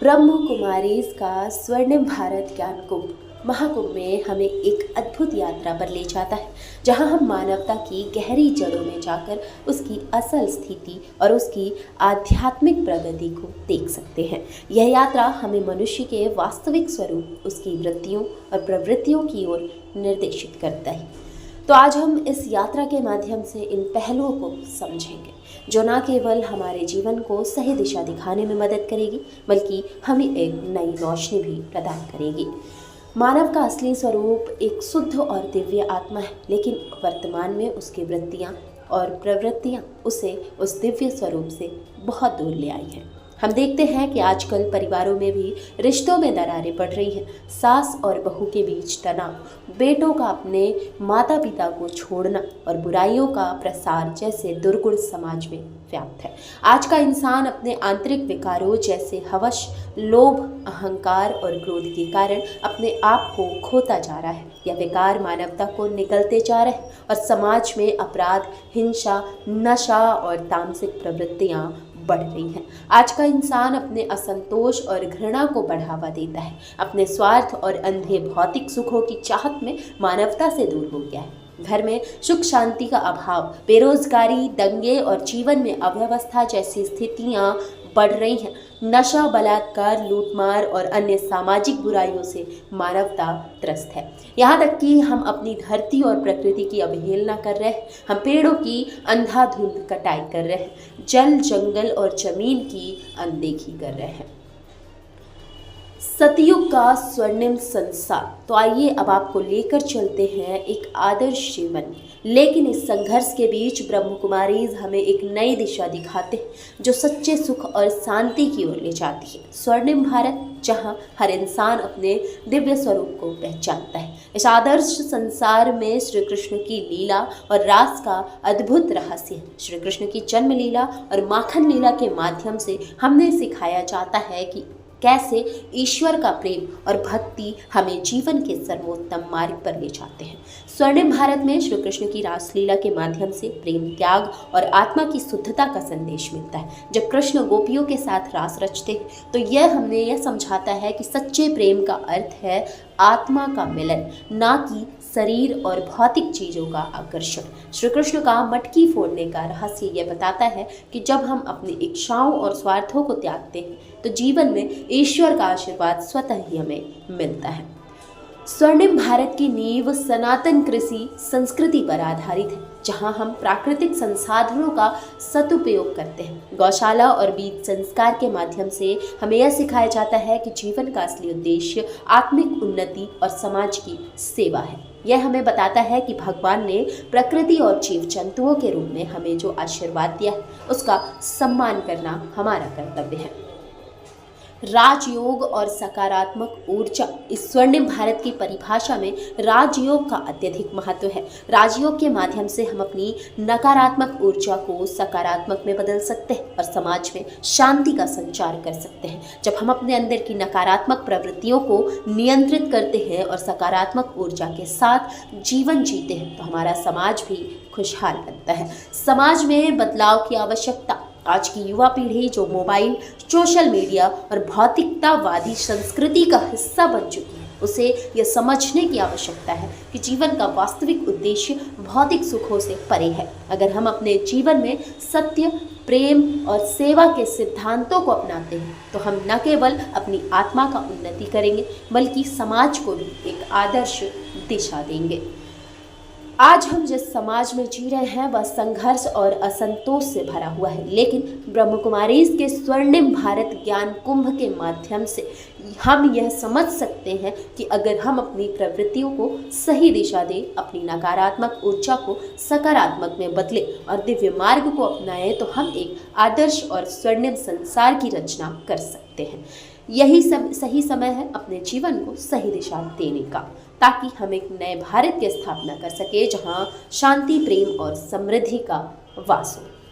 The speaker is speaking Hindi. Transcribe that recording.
ब्रह्म कुमारीज का स्वर्णिम भारत ज्ञान कुंभ महाकुंभ में हमें एक अद्भुत यात्रा पर ले जाता है, जहां हम मानवता की गहरी जड़ों में जाकर उसकी असल स्थिति और उसकी आध्यात्मिक प्रगति को देख सकते हैं। यह यात्रा हमें मनुष्य के वास्तविक स्वरूप, उसकी वृत्तियों और प्रवृत्तियों की ओर निर्देशित करता है। तो आज हम इस यात्रा के माध्यम से इन पहलुओं को समझेंगे, जो न केवल हमारे जीवन को सही दिशा दिखाने में मदद करेगी, बल्कि हमें एक नई रोशनी भी प्रदान करेगी। मानव का असली स्वरूप एक शुद्ध और दिव्य आत्मा है, लेकिन वर्तमान में उसकी वृत्तियाँ और प्रवृत्तियाँ उसे उस दिव्य स्वरूप से बहुत दूर ले आई हैं। हम देखते हैं कि आजकल परिवारों में भी रिश्तों में दरारें पड़ रही हैं। सास और बहू के बीच तनाव, बेटों का अपने माता पिता को छोड़ना और बुराइयों का प्रसार जैसे दुर्गुण समाज में व्याप्त है। आज का इंसान अपने आंतरिक विकारों जैसे हवस, लोभ, अहंकार और क्रोध के कारण अपने आप को खोता जा रहा है। यह विकार मानवता को निगलते जा रहे हैं और समाज में अपराध, हिंसा, नशा और तामसिक प्रवृत्तियां बढ़ रही हैं। आज का इंसान अपने असंतोष और घृणा को बढ़ावा देता है, अपने स्वार्थ और अंधे भौतिक सुखों की चाहत में मानवता से दूर हो गया है। घर में सुख शांति का अभाव, बेरोजगारी, दंगे और जीवन में अव्यवस्था जैसी स्थितियां बढ़ रही हैं। नशा, बलात्कार, लूटमार और अन्य सामाजिक बुराइयों से मानवता त्रस्त है। यहाँ तक कि हम अपनी धरती और प्रकृति की अवहेलना कर रहे हैं। हम पेड़ों की अंधाधुंध कटाई कर रहे हैं, जल, जंगल और जमीन की अनदेखी कर रहे हैं। सतयुग का स्वर्णिम संसार। तो आइए अब आपको लेकर चलते हैं एक आदर्श जीवन, लेकिन इस संघर्ष के बीच ब्रह्म कुमारीज हमें एक नई दिशा दिखाते हैं, जो सच्चे सुख और शांति की ओर ले जाती है। स्वर्णिम भारत, जहां हर इंसान अपने दिव्य स्वरूप को पहचानता है। इस आदर्श संसार में श्री कृष्ण की लीला और रास का अद्भुत रहस्य है। श्री कृष्ण की जन्म लीला और माखन लीला के माध्यम से हमें सिखाया जाता है कि कैसे ईश्वर का प्रेम और भक्ति हमें जीवन के सर्वोत्तम मार्ग पर ले जाते हैं। स्वर्णिम भारत में श्री कृष्ण की रासलीला के माध्यम से प्रेम, त्याग और आत्मा की शुद्धता का संदेश मिलता है। जब कृष्ण गोपियों के साथ रास रचते हैं तो यह हमें यह समझाता है कि सच्चे प्रेम का अर्थ है आत्मा का मिलन, ना कि शरीर और भौतिक चीज़ों का आकर्षण। श्री कृष्ण का मटकी फोड़ने का रहस्य यह बताता है कि जब हम अपनी इच्छाओं और स्वार्थों को त्यागते हैं तो जीवन में ईश्वर का आशीर्वाद स्वतः ही हमें मिलता है। स्वर्णिम भारत की नींव सनातन कृषि संस्कृति पर आधारित है, जहां हम प्राकृतिक संसाधनों का सदुपयोग करते हैं। गौशाला और बीज संस्कार के माध्यम से हमें यह सिखाया जाता है कि जीवन का असली उद्देश्य आत्मिक उन्नति और समाज की सेवा है। यह हमें बताता है कि भगवान ने प्रकृति और जीव जंतुओं के रूप में हमें जो आशीर्वाद दिया है, उसका सम्मान करना हमारा कर्तव्य है। राजयोग और सकारात्मक ऊर्जा। इस स्वर्णिम भारत की परिभाषा में राजयोग का अत्यधिक महत्व है। राजयोग के माध्यम से हम अपनी नकारात्मक ऊर्जा को सकारात्मक में बदल सकते हैं और समाज में शांति का संचार कर सकते हैं। जब हम अपने अंदर की नकारात्मक प्रवृत्तियों को नियंत्रित करते हैं और सकारात्मक ऊर्जा के साथ जीवन जीते हैं तो हमारा समाज भी खुशहाल बनता है। समाज में बदलाव की आवश्यकता। आज की युवा पीढ़ी जो मोबाइल, सोशल मीडिया और भौतिकतावादी संस्कृति का हिस्सा बन चुकी है, उसे यह समझने की आवश्यकता है कि जीवन का वास्तविक उद्देश्य भौतिक सुखों से परे है। अगर हम अपने जीवन में सत्य, प्रेम और सेवा के सिद्धांतों को अपनाते हैं तो हम न केवल अपनी आत्मा का उन्नति करेंगे, बल्कि समाज को भी एक आदर्श दिशा देंगे। आज हम जिस समाज में जी रहे हैं वह संघर्ष और असंतोष से भरा हुआ है, लेकिन ब्रह्म कुमारीज के स्वर्णिम भारत ज्ञान कुंभ के माध्यम से हम यह समझ सकते हैं कि अगर हम अपनी प्रवृत्तियों को सही दिशा दें, अपनी नकारात्मक ऊर्जा को सकारात्मक में बदलें और दिव्य मार्ग को अपनाएं, तो हम एक आदर्श और स्वर्णिम संसार की रचना कर सकते हैं। यही सही समय है अपने जीवन को सही दिशा देने का, ताकि हम एक नए भारत की स्थापना कर सके, जहां शांति, प्रेम और समृद्धि का वास हो।